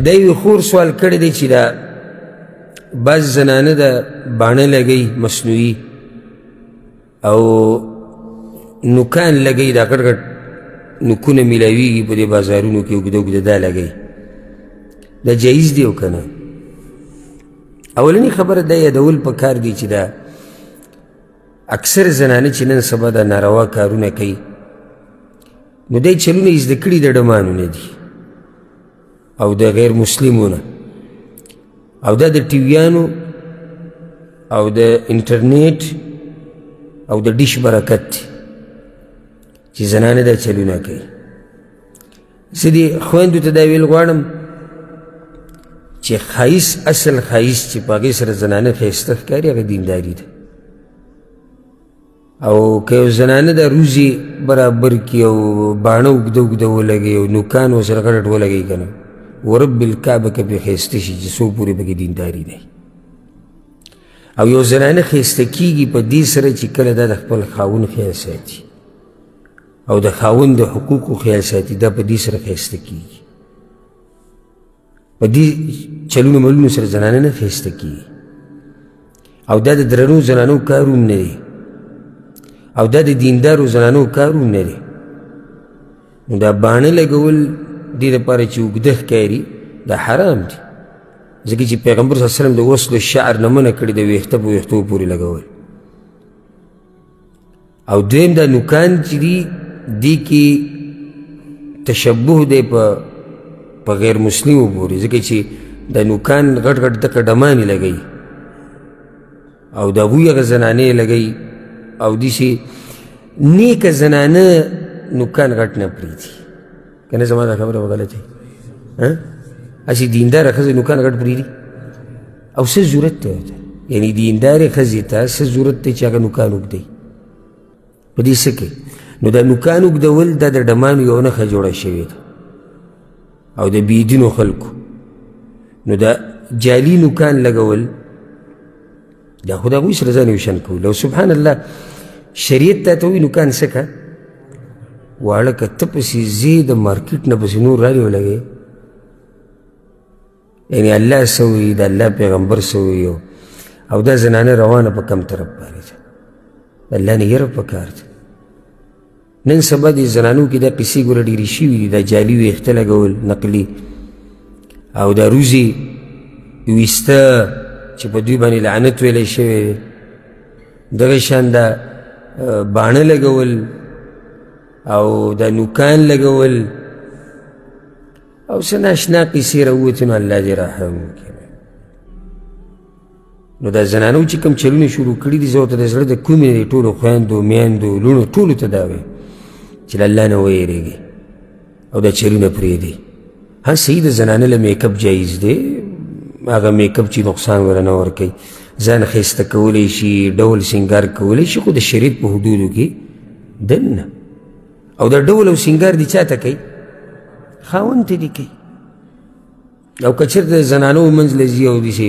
دا یو خور سوال کړی دی چې دا بعض زنانه د باڼه لګوي مصنوعي او نوکان لګوي دا ګډ ګډ نوکونه میلاویږي په دې بازارونو کې اوږده اوږده دا لګوي دا جایز دی او که نه؟ اولنی خبره دا یادول پکار دی چې دا اکثر زنانه چې نن سبا دا ناروا کارونه کوي نو دی چلونه یې زده کړي د ډمانو نه دي او د غیر مسلمونه او دا د ټیویانو او د انټرنیټ او د ډیش برکت دی چې زنانه دا چلونه کوي. زه دې خویندو ته دا ویل غواړم چې ښایست اصل ښایست چې په هغې سره زنانه ښایسته ښکاري هغه دینداري ده او که یو زنانه دا روزي برابر کړي او باڼه اوږده اوږده ولګوي او نوکان ورسره غټ غټ ولګوي که نه ورب الکعبه که پرې ښایسته شي چې څو پورې پکې دینداري دی او یو زنانه ښایسته کېږي په دې سره چې کله دا د خپل خاوند خیال ساتي او د خاوند د حقوقو خیال ساتي دا په دې سره ښایسته کېږي په دې چلونو ملونو سره زنانه نه ښایسته کېږي او دا د درنو زنانو کار هم نه دی او دا د دیندارو زنانو کار هم نه دی نو دا باڼه لګول دې دپاره چې اوږده ښکاري دا حرام دي ځکه چې پیغمبر صلی الله علیه وسلم د وصل الشعر نه منع کړي د ویښته په ویښتو پورې لګول او دویم دا نوکان چې دي دې کې تشبه دی په غیر مسلمو پورې ځکه چې دا نوکان غټ غټ دکه ډمانې لګوي او د هغوی هغه زنانې لګوي او داسې نیکه زنانه نوکان غټ نه پرېږدي که نه زما دا خبره به غلطه وي هسې دینداره ښځه نوکان غټ پرېږدي او څه ضرورت دی ورته یعنې دیندارې ښځې ته څه ضرورت دی چې هغه نوکان اوږدوي په دې څه کوي نو دا نوکان اوږدول دا د ډمانو یو نښه جوړه شوې ده او د بېدینو خلکو نو دا جعلي نوکان لګول دا خو د هغوی سره ځان یو شان کول او سبحان الله شریعت تا ته وایي نوکان څه که واړه که ته پسې ځې د مارکېټ نه پسې نور رالې ولګوې یعنې الله څه وایي د الله پیغمبر څه وایي او دا زنانه روانه په کم طرف باندې ده د الله نه یره پکار ده نن سبا د زنانو کې دا قصې ګوره ډېرې شوي دي دا جعلي ویښته لګول نقلي او دا روزي ویسته چې په دوی باندې لعنت ویلی شوی دی دغه شان دا باڼه لګول او دا نوکان لګول او څه ناشنا قصې راووتې نو الله دې رحم وکړي نو دا زنانو چې کوم چلونه شروع کړي دي زه ورته د زړه د کومې د ټولو خویندو میندو لوڼو ټولو ته دا وایم چې له الله نه ویرېږئ او دا چلونه پرېږدئ ها صحیح د زنانه له میکپ جایز دی هغه میکپ چې نقصان وله نه ورکوي ځان ښایسته کولی شي ډول سینګار کولی شي خو د شریعت په حدودو کې دننه او دا ډول او سینګار دي چا ته کوي خاوند ته دي کوي او که چېرته د زنانو منځ له ځي او داسې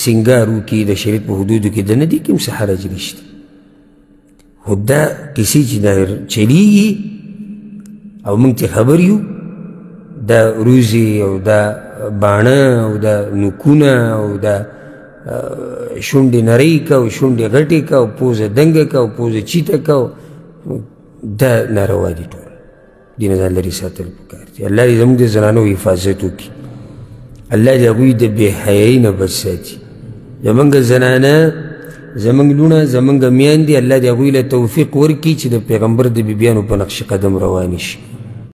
سینګار وکړي د شریعت په حدودو کې دننه دي کې هم څه حرج نشته خو دا کیسې چې دا چلیږي او موږ ترې خبر یو دا روزي او دا باڼه او دا نوکونه او دا شونډې نرۍ که او شونډې غټې که او پوزه دنګه که او پوزه چیته که دا ناروا دي ټول دې نه ځان لرې ساتل پکار دي الله دې زموږ د زنانو حفاظت وکړي الله دې هغوی د بې حیایۍ نه بچ ساتي زموږ زنانه زموږ لوڼه زموږ میندې الله دې هغوی له توفیق ورکړي چې د پیغمبر د بیبیانو په نقش قدم روانې شي